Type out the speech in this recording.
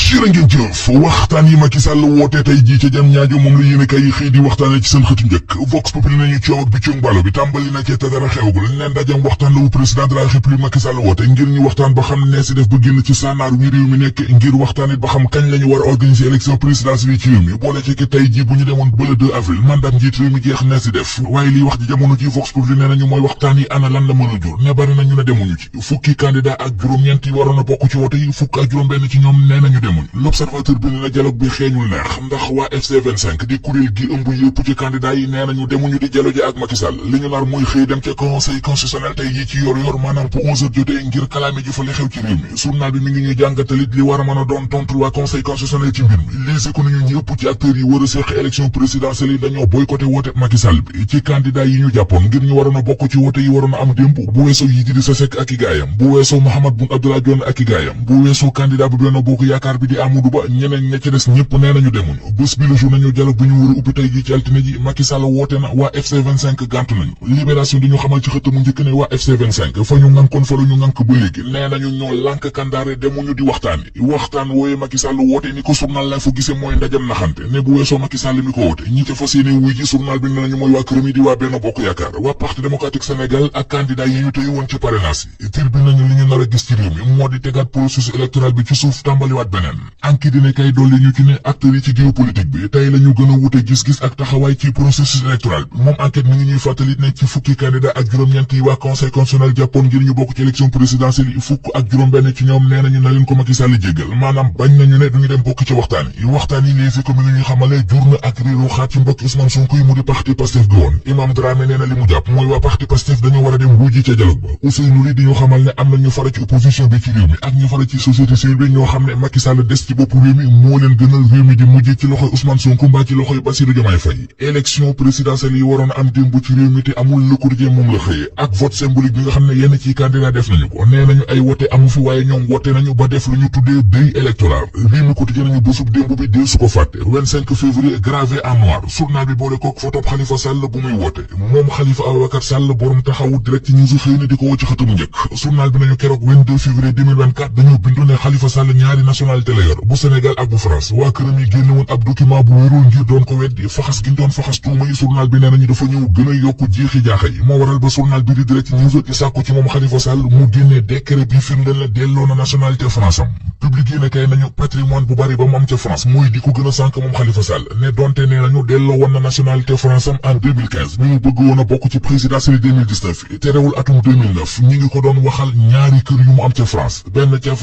jërë ngeen jëf waxtaan yi Macky Sall woote tey jii ca jam ñaajo moom la yéen a kay xëy di waxtaane ci seen xëtu njëkk Vox Populi nañu coow ak bi ci mbalo bi tàmbali na ci te dara xewgul neen dajam waxtaan la wu président de la république Macky Sall woote ngir ñu waxtaan ba xam ne si def ba génn ci sànnaar wi réew mi nekk ngir waxtaan it ba xam kañ lañu war a organiser élection présidentielle yi ci réew mi boole ci ki tey jii bu ñu demoon ba le 2 avril mandat njiit réew mi jeex ne si def waaye liy wax ji jamono ji Vox Populi nee nañu mooy waxtaan yi ana lan la mën a jur ne bari nañu ne demuñu ci fukki candidat ak juróom-ñeent yi waroon a bokk ci wote yi fukk ak juróom benn ci ñoom nee nañu demuñu. L'Observateur bi ne na dialogue bi xeeñul neex ndax waa FC25 di kuréel gi ëmb yëpp ci candidat yi nee nañu demuñu di dialogue ak Macky Sall li ñu nar mooy xëy dem ca conseil constitutionnel tey yi ci yor maanaam bu 11h jotee ngir kalaame ji fa li xew ci réew mi journal bi mi ngi ñuy jàngatalit li war a mën a doon tontu waa conseil constitutionnel ci mbir mi lise ko nañu ñëpp ci acteurs yi war a seq élection présidentielle yi dañoo boycotté woote Macky Sall bi ci candidat yi ñu jàppoon ngir ñu waroon a bokk ci woote yi waroon a am démb bu weesoo yi di sa Seck ak i gaayam bu weesoo Mahammed Boun Abdallah Dionne ak i gaayam bu weesoo candidat bu Benno Bokk Yaakaar bi di Amadou Ba ñeneen ña ci des ñëpp nee nañu demuñu bés bi la jour nañu dialogue bi ñu war a ubbi tey ji ci altine ji Macky Sall woote na waa FC25 gàntu nañu libération di ñu xamal ci xëtt mu njëkk ne waa FC25 fa ñu ngànkoon fa la ñu ngànk ba léegi nee nañu ñoo lànk kandaare demuñu di waxtaan wooye Macky Sall woote ni ko journal la fa gisee mooy ndajam naxante ne bu weesoo Macky Sall mi ko woote ñi ca fas yéene wuy ji journal bi ne nañu mooy waa këram yi di waa Benno Bokk Yaakaar waa Parti démocratique Sénégal ak candidat yi ñu tey woon ci parrainage yi tir bi nañu li ñu nar a gis ci réew mi moo di tegaat processus électoral bi ci suuf tàmbaliwaat beneen anki dine kay dolli ñu ci ne acteurs yi ci géopolitique bi tey la ñu gën a wute gis-gis ak taxawaay ci processus électoral bi moom enquête mi ngi ñuy fàttali ne ci fukki candidat ak juróom-ñeent yi waa conseil constitutionnel jàppoon ngir ñu bokk ci élection présidentielle yi fukk ak juróom-benn ci ñoom nee nañu na leen ko Macky Sall jéggal maanaam bañ nañu ne duñu dem bokk ci waxtaan yi léegi ko mi ngi ñuy xamale jur na ak réeru xaat ci mbokk Ousmane Sonko yi mu di parti Pastef gi woon Imam Dramé nee na li mu jàpp mooy waa parti Pastef dañoo war a dem wuji ca dialogue ba Ousseynou Ly di ñu xamal ne am na ñu fara ci opposition bi ci réew mi ak ñu fara ci société civile bi ñoo xam ne Macky Sall des ci bopp réew mi moo leen gënal réew mi di mujj ci loxoy Ousmane Sonko mbaa ci loxoy Bassirou Diomaye Faye élection présidentielle yi waroon am démb ci réew mi te amul Le Quotidien moom la xëyee ak vote symbolique bi nga xam ne yenn ci candidat def nañu ko nee nañu ay wote amu fi waaye ñoom wote nañu ba def lu ñu tuddee deuil électoral réew mi Quotidien nañu bésub démb bi dee su ko fàtte 25 février gravé en noir journal bi boole kook photo Khalifa Sall bu muy woote moom Khalifa Ababacar Sall borom taxawu direct news xëy na di ko woo ci xëtamu njëkk journal bi nañu keroog 22 février 2024 dañoo bindu ne Khalifa Sall ñaari nationalité la yor bu Sénégal ak bu France waa këram yi génne woon ab document bu wérul ngir doon ko weddi faxas gi ñu doon faxas tuuma yi journal bi nee nañu dafa ñëw gën a yokku jeexi jaaxa yi moo waral ba journal bi di direct news di sàkku ci moom Khalifa Sall mu génnee décret bi firndeel na delloo na nationalité France am public yi ne kay nañu patrimoine bu bari ba mu am ca France mooy di ko gën a sànk moom Khalifa Sall ne donte nee nañu delloo woon na nationalité France am en 2015 mi ngi bëgg woon a bokk ci présidentielle 2019 terewul atum 2009 ñi ngi ko doon waxal ñaari kër yu mu am ca France benn ca